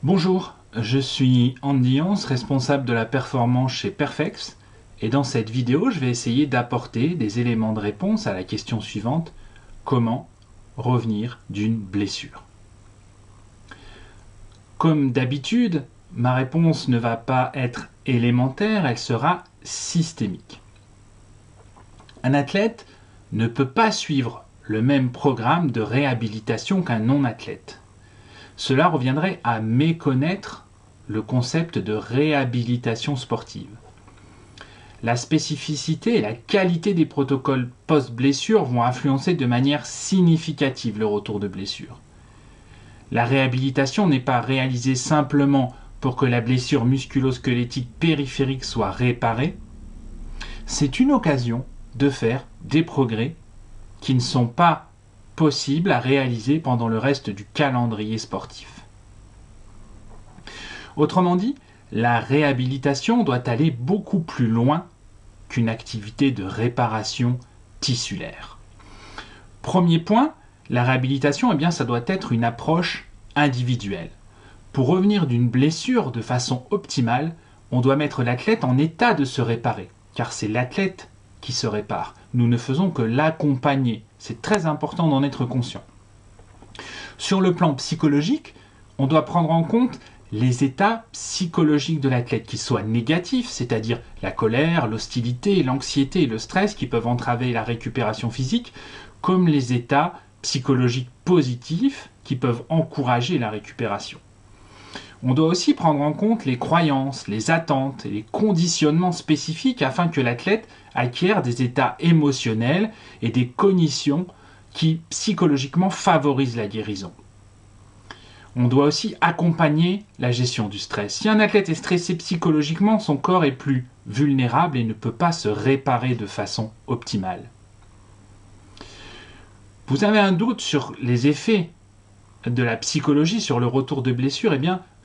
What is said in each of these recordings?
Bonjour, je suis Andy Hans, responsable de la performance chez Perfex, et dans cette vidéo, je vais essayer d'apporter des éléments de réponse à la question suivante: comment revenir d'une blessure? Comme d'habitude, ma réponse ne va pas être élémentaire, elle sera systémique. Un athlète ne peut pas suivre le même programme de réhabilitation qu'un non-athlète. Cela reviendrait à méconnaître le concept de réhabilitation sportive. La spécificité et la qualité des protocoles post-blessure vont influencer de manière significative le retour de blessure. La réhabilitation n'est pas réalisée simplement pour que la blessure musculo-squelettique périphérique soit réparée. C'est une occasion de faire des progrès qui ne sont pas possibles à réaliser pendant le reste du calendrier sportif. Autrement dit, la réhabilitation doit aller beaucoup plus loin qu'une activité de réparation tissulaire. Premier point, la réhabilitation, ça doit être une approche individuelle. Pour revenir d'une blessure de façon optimale, on doit mettre l'athlète en état de se réparer, car c'est l'athlète qui se répare. Nous ne faisons que l'accompagner. C'est très important d'en être conscient. Sur le plan psychologique, on doit prendre en compte les états psychologiques de l'athlète, qui soient négatifs, c'est-à-dire la colère, l'hostilité, l'anxiété et le stress qui peuvent entraver la récupération physique, comme les états psychologiques positifs qui peuvent encourager la récupération. On doit aussi prendre en compte les croyances, les attentes et les conditionnements spécifiques afin que l'athlète acquiert des états émotionnels et des cognitions qui psychologiquement favorisent la guérison. On doit aussi accompagner la gestion du stress. Si un athlète est stressé psychologiquement, son corps est plus vulnérable et ne peut pas se réparer de façon optimale. Vous avez un doute sur les effets de la psychologie sur le retour de blessure?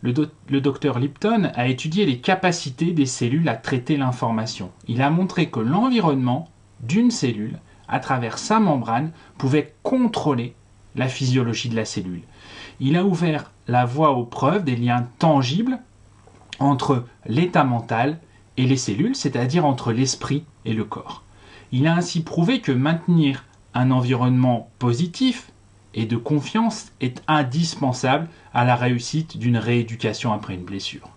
Le docteur Lipton a étudié les capacités des cellules à traiter l'information. Il a montré que l'environnement d'une cellule, à travers sa membrane, pouvait contrôler la physiologie de la cellule. Il a ouvert la voie aux preuves des liens tangibles entre l'état mental et les cellules, c'est-à-dire entre l'esprit et le corps. Il a ainsi prouvé que maintenir un environnement positif et de confiance est indispensable à la réussite d'une rééducation après une blessure.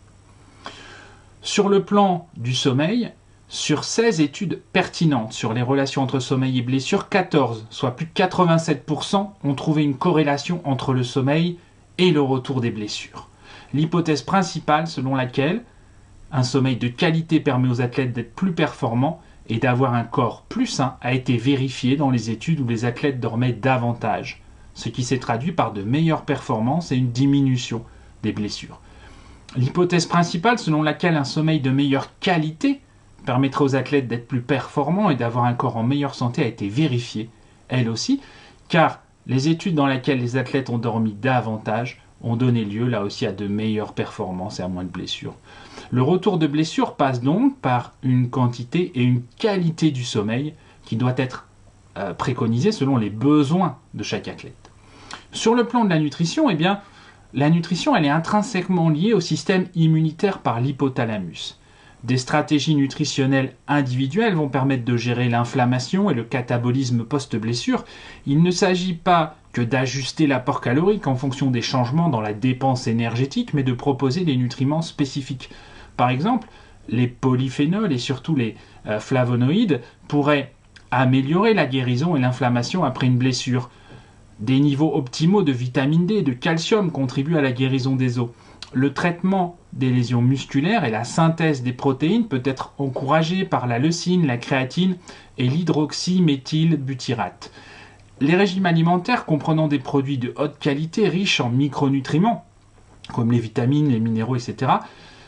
Sur le plan du sommeil, sur 16 études pertinentes sur les relations entre sommeil et blessure, 14, soit plus de 87%, ont trouvé une corrélation entre le sommeil et le retour des blessures. L'hypothèse principale selon laquelle un sommeil de qualité permet aux athlètes d'être plus performants et d'avoir un corps plus sain a été vérifiée dans les études où les athlètes dormaient davantage, ce qui s'est traduit par de meilleures performances et une diminution des blessures. L'hypothèse principale selon laquelle un sommeil de meilleure qualité permettrait aux athlètes d'être plus performants et d'avoir un corps en meilleure santé a été vérifiée, elle aussi, car les études dans lesquelles les athlètes ont dormi davantage ont donné lieu là aussi à de meilleures performances et à moins de blessures. Le retour de blessure passe donc par une quantité et une qualité du sommeil qui doit être préconisée selon les besoins de chaque athlète. Sur le plan de la nutrition, la nutrition elle est intrinsèquement liée au système immunitaire par l'hypothalamus. Des stratégies nutritionnelles individuelles vont permettre de gérer l'inflammation et le catabolisme post-blessure. Il ne s'agit pas que d'ajuster l'apport calorique en fonction des changements dans la dépense énergétique, mais de proposer des nutriments spécifiques. Par exemple, les polyphénols et surtout les flavonoïdes pourraient améliorer la guérison et l'inflammation après une blessure. Des niveaux optimaux de vitamine D et de calcium contribuent à la guérison des os. Le traitement des lésions musculaires et la synthèse des protéines peut être encouragé par la leucine, la créatine et l'hydroxyméthylbutyrate. Les régimes alimentaires comprenant des produits de haute qualité riches en micronutriments, comme les vitamines, les minéraux, etc.,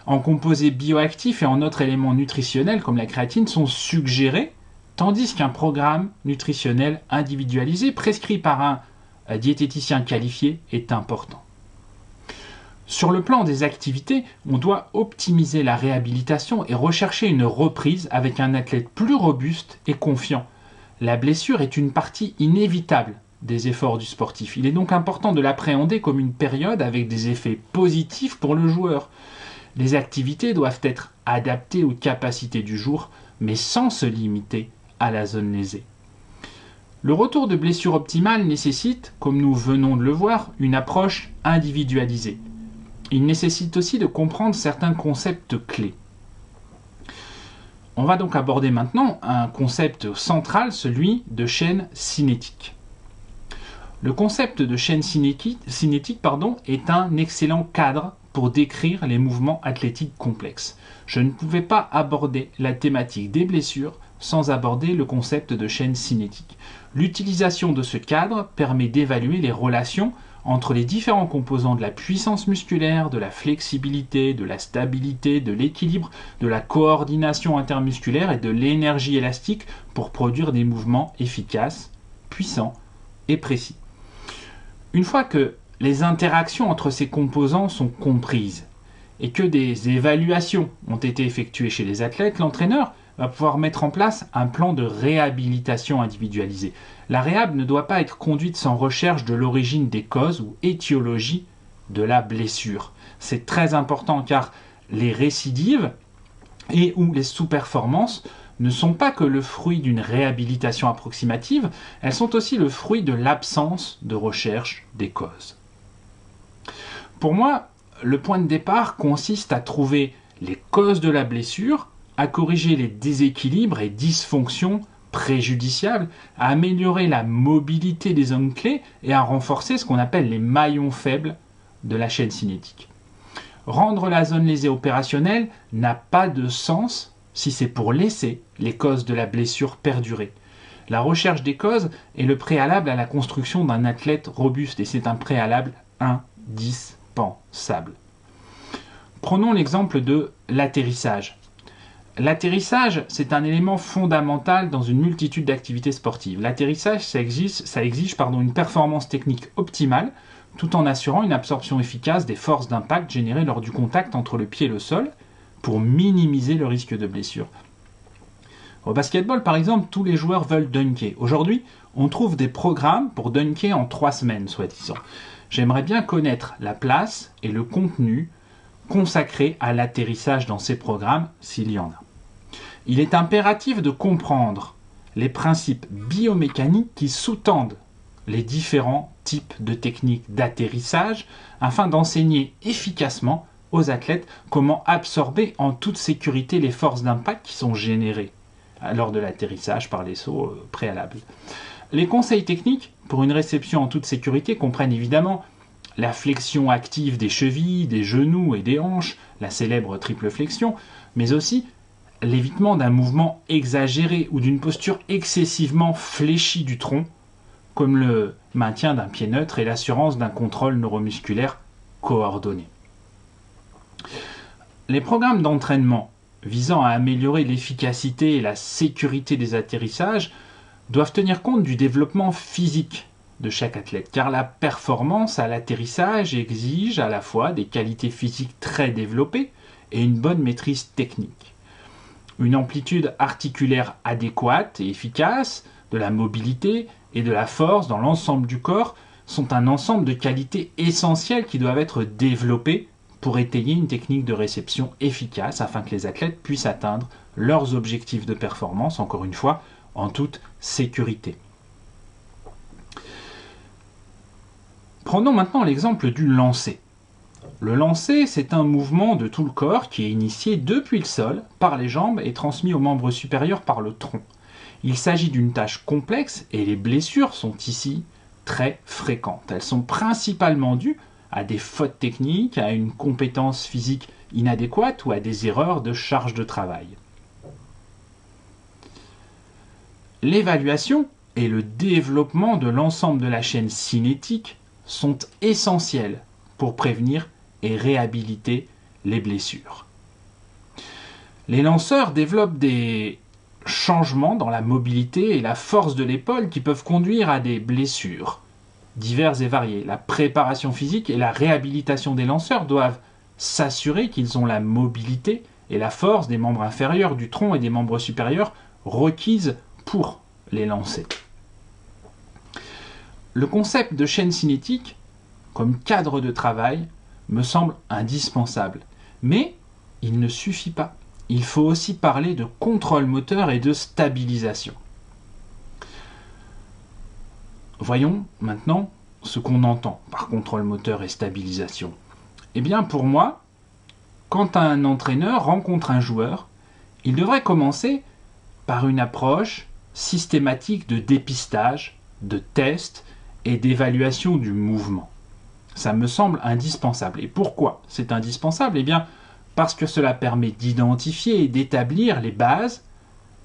en composés bioactifs et en autres éléments nutritionnels comme la créatine sont suggérés, tandis qu'un programme nutritionnel individualisé prescrit par un diététicien qualifié est important. Sur le plan des activités, on doit optimiser la réhabilitation et rechercher une reprise avec un athlète plus robuste et confiant. La blessure est une partie inévitable des efforts du sportif. Il est donc important de l'appréhender comme une période avec des effets positifs pour le joueur. Les activités doivent être adaptées aux capacités du jour, mais sans se limiter à la zone lésée. Le retour de blessure optimale nécessite, comme nous venons de le voir, une approche individualisée. Il nécessite aussi de comprendre certains concepts clés. On va donc aborder maintenant un concept central, celui de chaîne cinétique. Le concept de chaîne cinétique est un excellent cadre pour décrire les mouvements athlétiques complexes. Je ne pouvais pas aborder la thématique des blessures sans aborder le concept de chaîne cinétique. L'utilisation de ce cadre permet d'évaluer les relations entre les différents composants de la puissance musculaire, de la flexibilité, de la stabilité, de l'équilibre, de la coordination intermusculaire et de l'énergie élastique pour produire des mouvements efficaces, puissants et précis. Une fois que les interactions entre ces composants sont comprises et que des évaluations ont été effectuées chez les athlètes, l'entraîneur va pouvoir mettre en place un plan de réhabilitation individualisé. La réhab ne doit pas être conduite sans recherche de l'origine des causes ou étiologie de la blessure. C'est très important car les récidives et ou les sous-performances ne sont pas que le fruit d'une réhabilitation approximative, elles sont aussi le fruit de l'absence de recherche des causes. Pour moi, le point de départ consiste à trouver les causes de la blessure, à corriger les déséquilibres et dysfonctions préjudiciables, à améliorer la mobilité des zones clés et à renforcer ce qu'on appelle les maillons faibles de la chaîne cinétique. Rendre la zone lésée opérationnelle n'a pas de sens si c'est pour laisser les causes de la blessure perdurer. La recherche des causes est le préalable à la construction d'un athlète robuste et c'est un préalable indispensable. Prenons l'exemple de l'atterrissage. L'atterrissage, c'est un élément fondamental dans une multitude d'activités sportives. L'atterrissage, ça exige une performance technique optimale, tout en assurant une absorption efficace des forces d'impact générées lors du contact entre le pied et le sol, pour minimiser le risque de blessure. Au basketball, par exemple, tous les joueurs veulent dunker. Aujourd'hui, on trouve des programmes pour dunker en 3 semaines, soi-disant. J'aimerais bien connaître la place et le contenu consacré à l'atterrissage dans ces programmes, s'il y en a. Il est impératif de comprendre les principes biomécaniques qui sous-tendent les différents types de techniques d'atterrissage afin d'enseigner efficacement aux athlètes comment absorber en toute sécurité les forces d'impact qui sont générées lors de l'atterrissage par les sauts préalables. Les conseils techniques pour une réception en toute sécurité comprennent évidemment la flexion active des chevilles, des genoux et des hanches, la célèbre triple flexion, mais aussi l'évitement d'un mouvement exagéré ou d'une posture excessivement fléchie du tronc, comme le maintien d'un pied neutre et l'assurance d'un contrôle neuromusculaire coordonné. Les programmes d'entraînement visant à améliorer l'efficacité et la sécurité des atterrissages doivent tenir compte du développement physique de chaque athlète, car la performance à l'atterrissage exige à la fois des qualités physiques très développées et une bonne maîtrise technique. Une amplitude articulaire adéquate et efficace, de la mobilité et de la force dans l'ensemble du corps sont un ensemble de qualités essentielles qui doivent être développées pour étayer une technique de réception efficace afin que les athlètes puissent atteindre leurs objectifs de performance, encore une fois, en toute sécurité. Prenons maintenant l'exemple du lancer. Le lancer, c'est un mouvement de tout le corps qui est initié depuis le sol, par les jambes et transmis aux membres supérieurs par le tronc. Il s'agit d'une tâche complexe et les blessures sont ici très fréquentes. Elles sont principalement dues à des fautes techniques, à une compétence physique inadéquate ou à des erreurs de charge de travail. L'évaluation et le développement de l'ensemble de la chaîne cinétique sont essentiels pour prévenir et réhabiliter les blessures. Les lanceurs développent des changements dans la mobilité et la force de l'épaule qui peuvent conduire à des blessures diverses et variées. La préparation physique et la réhabilitation des lanceurs doivent s'assurer qu'ils ont la mobilité et la force des membres inférieurs du tronc et des membres supérieurs requises pour les lancer. le concept de chaîne cinétique, comme cadre de travail, me semble indispensable. Mais il ne suffit pas. Il faut aussi parler de contrôle moteur et de stabilisation. Voyons maintenant ce qu'on entend par contrôle moteur et stabilisation. Eh bien, pour moi, quand un entraîneur rencontre un joueur, il devrait commencer par une approche systématique de dépistage, de test et d'évaluation du mouvement. Ça me semble indispensable. Et pourquoi c'est indispensable ? Eh bien, parce que cela permet d'identifier et d'établir les bases,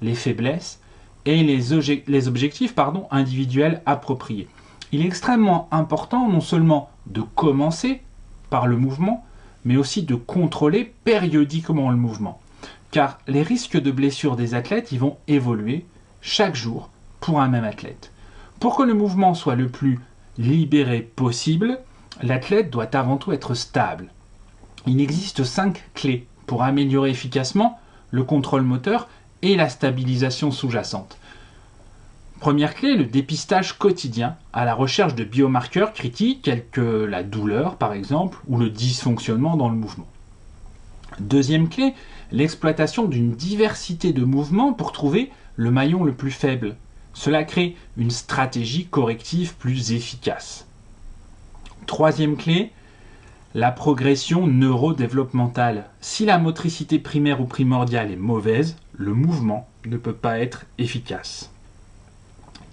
les faiblesses et les objectifs individuels appropriés. Il est extrêmement important non seulement de commencer par le mouvement, mais aussi de contrôler périodiquement le mouvement. Car les risques de blessure des athlètes, ils vont évoluer chaque jour pour un même athlète. Pour que le mouvement soit le plus libéré possible, l'athlète doit avant tout être stable. Il existe 5 clés pour améliorer efficacement le contrôle moteur et la stabilisation sous-jacente. Première clé, le dépistage quotidien à la recherche de biomarqueurs critiques tels que la douleur par exemple ou le dysfonctionnement dans le mouvement. Deuxième clé, l'exploitation d'une diversité de mouvements pour trouver le maillon le plus faible. Cela crée une stratégie corrective plus efficace. Troisième clé, la progression neurodéveloppementale. Si la motricité primaire ou primordiale est mauvaise, le mouvement ne peut pas être efficace.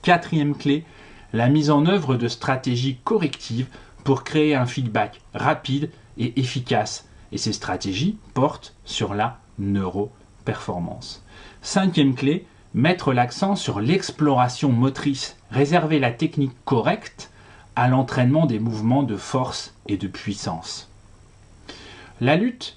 Quatrième clé, la mise en œuvre de stratégies correctives pour créer un feedback rapide et efficace. Et ces stratégies portent sur la neuroperformance. Cinquième clé, mettre l'accent sur l'exploration motrice. Réserver la technique correcte à l'entraînement des mouvements de force et de puissance. La lutte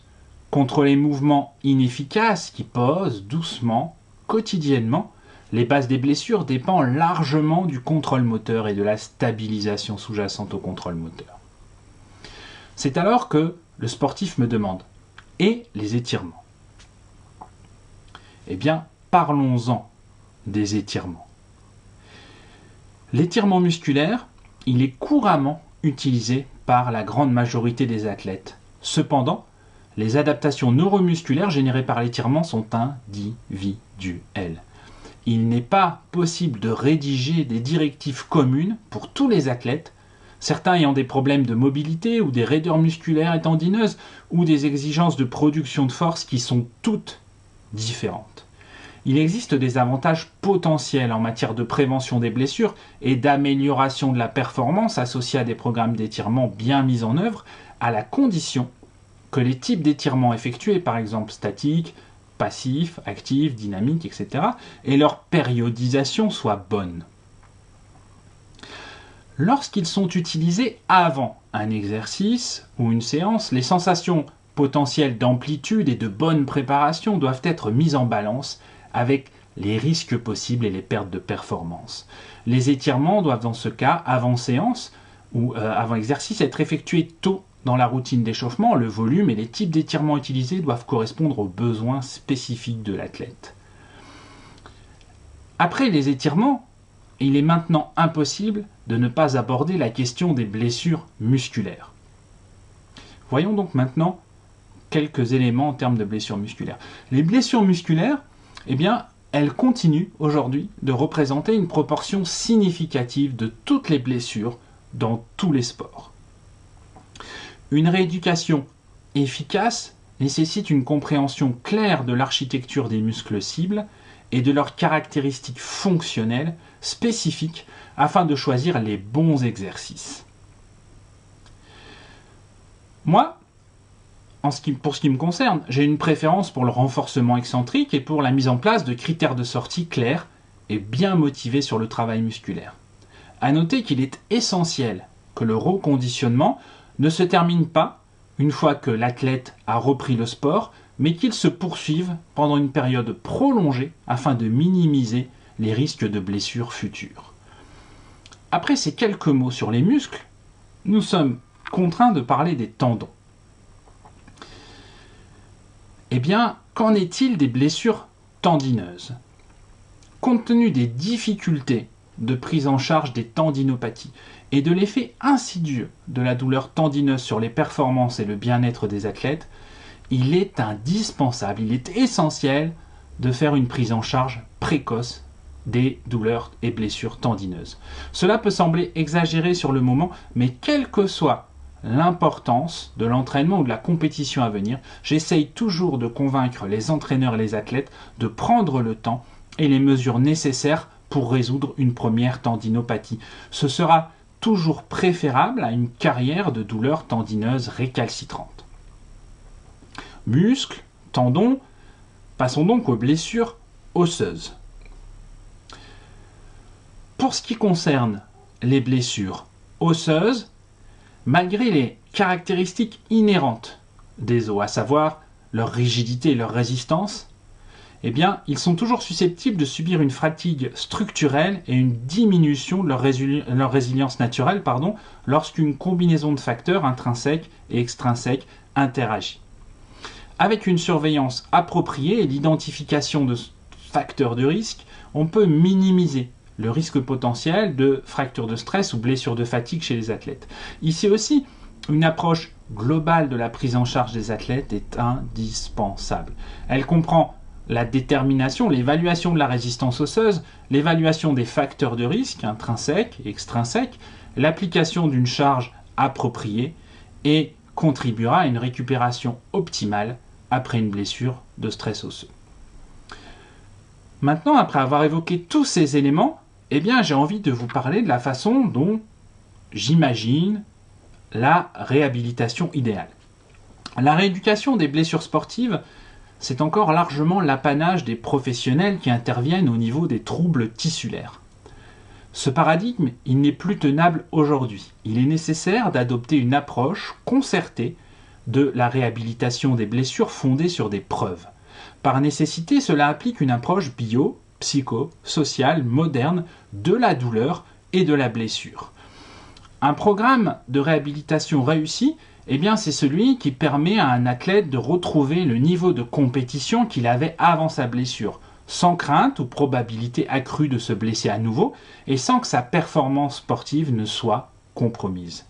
contre les mouvements inefficaces qui posent doucement, quotidiennement, les bases des blessures dépend largement du contrôle moteur et de la stabilisation sous-jacente au contrôle moteur. C'est alors que le sportif me demande « Et les étirements ?» Eh bien, parlons-en des étirements. L'étirement musculaire, il est couramment utilisé par la grande majorité des athlètes. Cependant, les adaptations neuromusculaires générées par l'étirement sont individuelles. Il n'est pas possible de rédiger des directives communes pour tous les athlètes, certains ayant des problèmes de mobilité ou des raideurs musculaires et tendineuses ou des exigences de production de force qui sont toutes différentes. Il existe des avantages potentiels en matière de prévention des blessures et d'amélioration de la performance associés à des programmes d'étirement bien mis en œuvre, à la condition que les types d'étirements effectués, par exemple statiques, passifs, actifs, dynamiques, etc., et leur périodisation soit bonne. Lorsqu'ils sont utilisés avant un exercice ou une séance, les sensations potentielles d'amplitude et de bonne préparation doivent être mises en balance avec les risques possibles et les pertes de performance. Les étirements doivent dans ce cas, avant séance ou avant exercice, être effectués tôt dans la routine d'échauffement. Le volume et les types d'étirements utilisés doivent correspondre aux besoins spécifiques de l'athlète. Après les étirements, il est maintenant impossible de ne pas aborder la question des blessures musculaires. Voyons donc maintenant quelques éléments en termes de blessures musculaires. Les blessures musculaires, eh bien, elles continuent aujourd'hui de représenter une proportion significative de toutes les blessures dans tous les sports. Une rééducation efficace nécessite une compréhension claire de l'architecture des muscles cibles et de leurs caractéristiques fonctionnelles spécifiques afin de choisir les bons exercices. Moi, pour ce qui me concerne, j'ai une préférence pour le renforcement excentrique et pour la mise en place de critères de sortie clairs et bien motivés sur le travail musculaire. À noter qu'il est essentiel que le reconditionnement ne se termine pas une fois que l'athlète a repris le sport, mais qu'il se poursuive pendant une période prolongée afin de minimiser les risques de blessures futures. Après ces quelques mots sur les muscles, nous sommes contraints de parler des tendons. Eh bien, qu'en est-il des blessures tendineuses ? Compte tenu des difficultés de prise en charge des tendinopathies et de l'effet insidieux de la douleur tendineuse sur les performances et le bien-être des athlètes, il est indispensable, il est essentiel de faire une prise en charge précoce des douleurs et blessures tendineuses. Cela peut sembler exagéré sur le moment, mais quelle que soit l'importance de l'entraînement ou de la compétition à venir, j'essaye toujours de convaincre les entraîneurs et les athlètes de prendre le temps et les mesures nécessaires pour résoudre une première tendinopathie. Ce sera toujours préférable à une carrière de douleurs tendineuses récalcitrantes. Muscles, tendons, passons donc aux blessures osseuses. Pour ce qui concerne les blessures osseuses, malgré les caractéristiques inhérentes des os, à savoir leur rigidité et leur résistance, eh bien, ils sont toujours susceptibles de subir une fatigue structurelle et une diminution de leur résilience naturelle lorsqu'une combinaison de facteurs intrinsèques et extrinsèques interagit. Avec une surveillance appropriée et l'identification de facteurs de risque, on peut minimiser le risque potentiel de fracture de stress ou blessure de fatigue chez les athlètes. Ici aussi, une approche globale de la prise en charge des athlètes est indispensable. Elle comprend la détermination, l'évaluation de la résistance osseuse, l'évaluation des facteurs de risque intrinsèques et extrinsèques, l'application d'une charge appropriée et contribuera à une récupération optimale après une blessure de stress osseux. Maintenant, après avoir évoqué tous ces éléments, j'ai envie de vous parler de la façon dont j'imagine la réhabilitation idéale. La rééducation des blessures sportives, c'est encore largement l'apanage des professionnels qui interviennent au niveau des troubles tissulaires. Ce paradigme, il n'est plus tenable aujourd'hui. Il est nécessaire d'adopter une approche concertée de la réhabilitation des blessures fondée sur des preuves. Par nécessité, cela implique une approche psycho-sociale moderne de la douleur et de la blessure. Un programme de réhabilitation réussi, c'est celui qui permet à un athlète de retrouver le niveau de compétition qu'il avait avant sa blessure, sans crainte ou probabilité accrue de se blesser à nouveau, et sans que sa performance sportive ne soit compromise.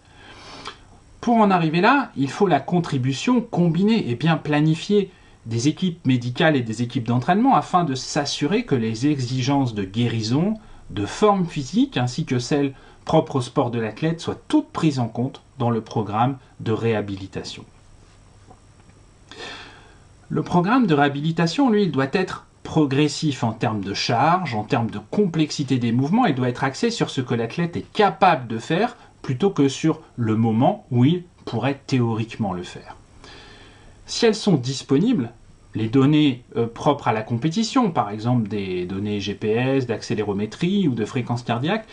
Pour en arriver là, il faut la contribution combinée et bien planifiée des équipes médicales et des équipes d'entraînement afin de s'assurer que les exigences de guérison, de forme physique ainsi que celles propres au sport de l'athlète soient toutes prises en compte dans le programme de réhabilitation. Le programme de réhabilitation, lui, il doit être progressif en termes de charge, en termes de complexité des mouvements, il doit être axé sur ce que l'athlète est capable de faire plutôt que sur le moment où il pourrait théoriquement le faire. Si elles sont disponibles, les données propres à la compétition, par exemple des données GPS, d'accélérométrie ou de fréquence cardiaque,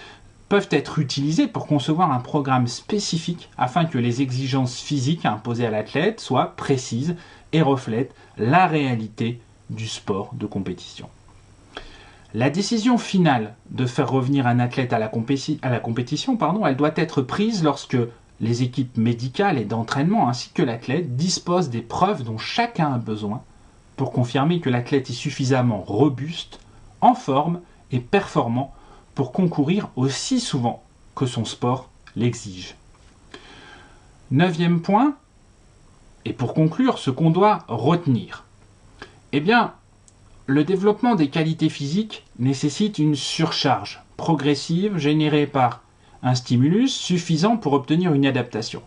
peuvent être utilisées pour concevoir un programme spécifique afin que les exigences physiques imposées à l'athlète soient précises et reflètent la réalité du sport de compétition. La décision finale de faire revenir un athlète à la compétition, elle doit être prise lorsque les équipes médicales et d'entraînement ainsi que l'athlète disposent des preuves dont chacun a besoin pour confirmer que l'athlète est suffisamment robuste, en forme et performant pour concourir aussi souvent que son sport l'exige. 9e point, et pour conclure, ce qu'on doit retenir. Le développement des qualités physiques nécessite une surcharge progressive générée par un stimulus suffisant pour obtenir une adaptation.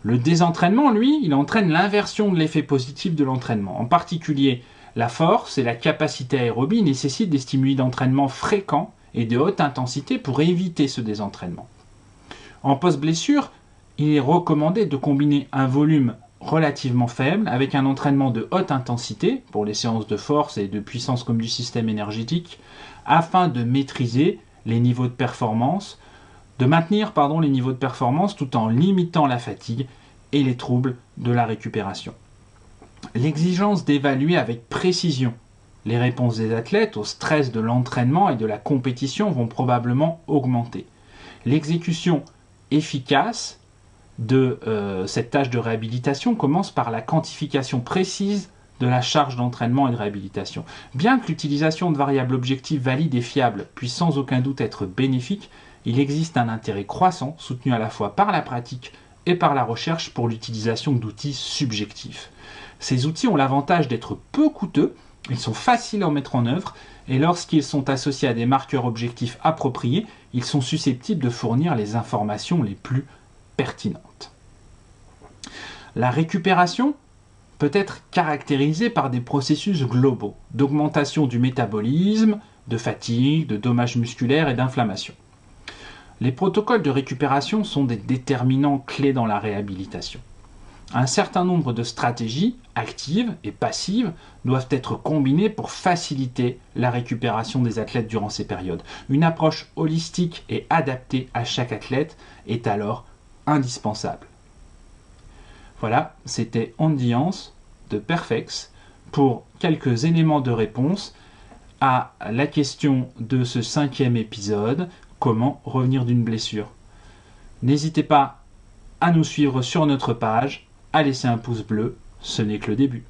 Le désentraînement, lui, il entraîne l'inversion de l'effet positif de l'entraînement. En particulier, la force et la capacité aérobie nécessitent des stimuli d'entraînement fréquents et de haute intensité pour éviter ce désentraînement. En post-blessure, il est recommandé de combiner un volume relativement faible avec un entraînement de haute intensité pour les séances de force et de puissance comme du système énergétique afin de maîtriser les niveaux de performance, de maintenir les niveaux de performance tout en limitant la fatigue et les troubles de la récupération. L'exigence d'évaluer avec précision les réponses des athlètes au stress de l'entraînement et de la compétition vont probablement augmenter. L'exécution efficace de cette tâche de réhabilitation commence par la quantification précise de la charge d'entraînement et de réhabilitation. Bien que l'utilisation de variables objectives valides et fiables puisse sans aucun doute être bénéfique, il existe un intérêt croissant, soutenu à la fois par la pratique et par la recherche, pour l'utilisation d'outils subjectifs. Ces outils ont l'avantage d'être peu coûteux, ils sont faciles à mettre en œuvre, et lorsqu'ils sont associés à des marqueurs objectifs appropriés, ils sont susceptibles de fournir les informations les plus pertinentes. La récupération peut être caractérisée par des processus globaux d'augmentation du métabolisme, de fatigue, de dommages musculaires et d'inflammation. Les protocoles de récupération sont des déterminants clés dans la réhabilitation. Un certain nombre de stratégies, actives et passives, doivent être combinées pour faciliter la récupération des athlètes durant ces périodes. Une approche holistique et adaptée à chaque athlète est alors indispensable. Voilà, c'était Andy Hans de Perfex pour quelques éléments de réponse à la question de ce 5e épisode, comment revenir d'une blessure. N'hésitez pas à nous suivre sur notre page, à laisser un pouce bleu, ce n'est que le début.